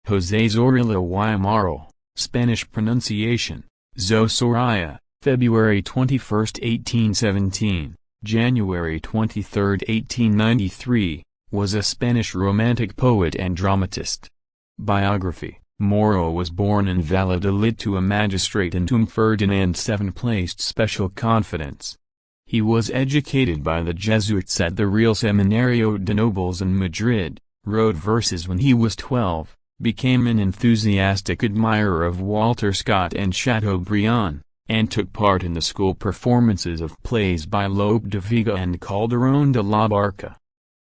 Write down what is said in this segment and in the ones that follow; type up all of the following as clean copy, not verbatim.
José Zorrilla y Amaral, Spanish pronunciation, José Zorrilla, February 21, 1817, January 23, 1893, was a Spanish romantic poet and dramatist. Biography: Moro was born in Valladolid to a magistrate in whom Ferdinand VII placed special confidence. He was educated by the Jesuits at the Real Seminario de Nobles in Madrid, wrote verses when he was 12, became an enthusiastic admirer of Walter Scott and Chateaubriand, and took part in the school performances of plays by Lope de Vega and Calderón de la Barca.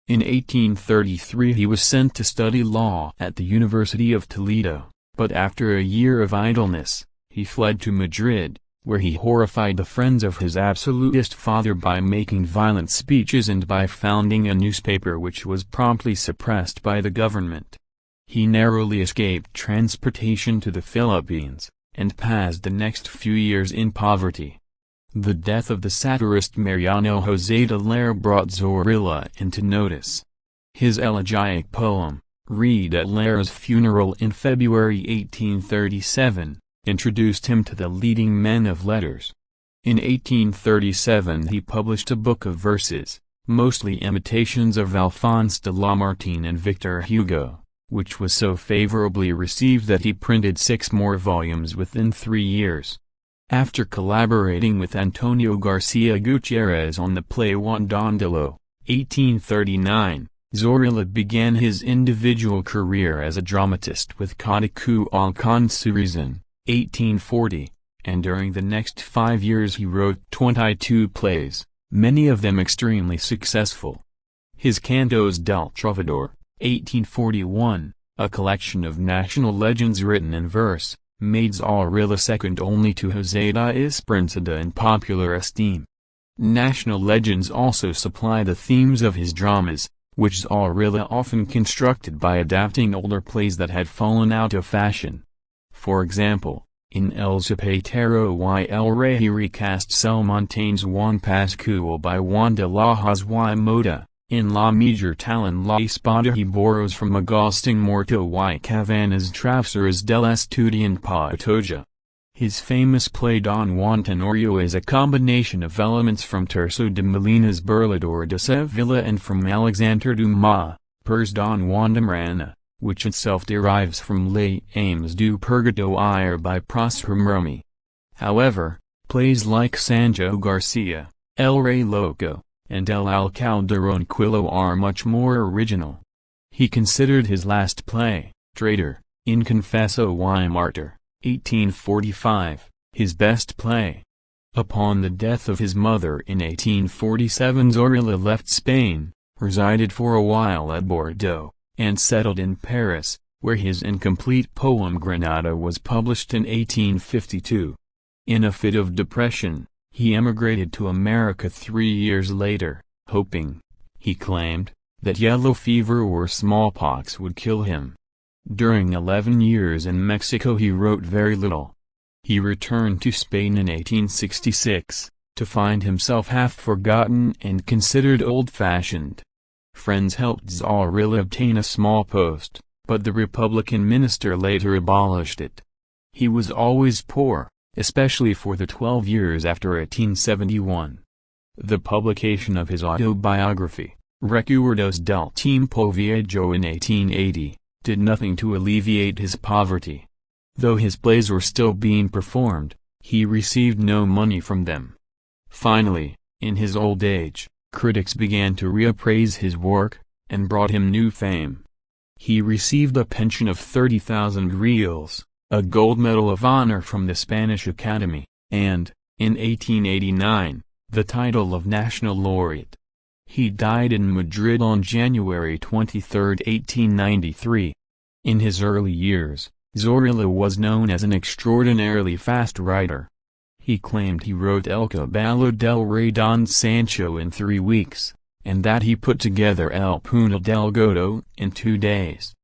In 1833 he was sent to study law at the University of Toledo, but after a year of idleness, he fled to Madrid, where he horrified the friends of his absolutist father by making violent speeches and by founding a newspaper which was promptly suppressed by the government. He narrowly escaped transportation to the Philippines, and passed the next few years in poverty. The death of the satirist Mariano José de Lara brought Zorrilla into notice. His elegiac poem, read at Lara's funeral in February 1837, introduced him to the leading men of letters. In 1837 he published a book of verses, mostly imitations of Alphonse de Lamartine and Victor Hugo, which was so favorably received that he printed 6 more volumes within 3 years. After collaborating with Antonio Garcia Gutierrez on the play Juan Dondelo, 1839, Zorrilla began his individual career as a dramatist with Codicu al Consurizan, 1840, and during the next 5 years he wrote 22 plays, many of them extremely successful. His Cantos del Trovador, 1841, a collection of national legends written in verse, made Zorrilla second only to José da Esperanzada in popular esteem. National legends also supply the themes of his dramas, which Zorrilla often constructed by adapting older plays that had fallen out of fashion. For example, in El Zapatero y el Rey he recast Salmontaine's Juan Pascual by Juan de Lajas y Mota. In La Major Talon la Espada he borrows from Agustín Morto y Cavannas' Travessuras del Estudiante Pantoja. His famous play Don Juan Tenorio is a combination of elements from Tirso de Molina's Burlador de Sevilla and from Alexander Dumas' Pers Don Juan de Marana, which itself derives from Les Aimes du Purgatoire by Prosper Rumi. However, plays like Sancho Garcia, El Rey Loco, and El Alcalde Quillo are much more original. He considered his last play, Traitor, In Confesso y Martyr, 1845, his best play. Upon the death of his mother in 1847 Zorrilla left Spain, resided for a while at Bordeaux, and settled in Paris, where his incomplete poem Granada was published in 1852. In a fit of depression, he emigrated to America 3 years later, hoping, he claimed, that yellow fever or smallpox would kill him. During 11 years in Mexico he wrote very little. He returned to Spain in 1866, to find himself half forgotten and considered old-fashioned. Friends helped Zorrilla obtain a small post, but the Republican minister later abolished it. He was always poor, especially for the 12 years after 1871. The publication of his autobiography, Recuerdos del Tiempo Viejo in 1880, did nothing to alleviate his poverty. Though his plays were still being performed, he received no money from them. Finally, in his old age, critics began to reappraise his work, and brought him new fame. He received a pension of 30,000 reals, a gold medal of honor from the Spanish Academy, and, in 1889, the title of National Laureate. He died in Madrid on January 23, 1893. In his early years, Zorrilla was known as an extraordinarily fast writer. He claimed he wrote El Caballo del Rey Don Sancho in 3 weeks, and that he put together El Puñal del Gato in 2 days.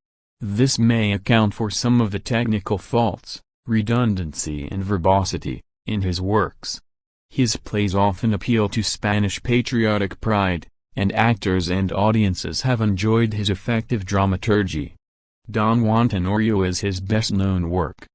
This may account for some of the technical faults, redundancy and verbosity, in his works. His plays often appeal to Spanish patriotic pride, and actors and audiences have enjoyed his effective dramaturgy. Don Juan Tenorio is his best-known work.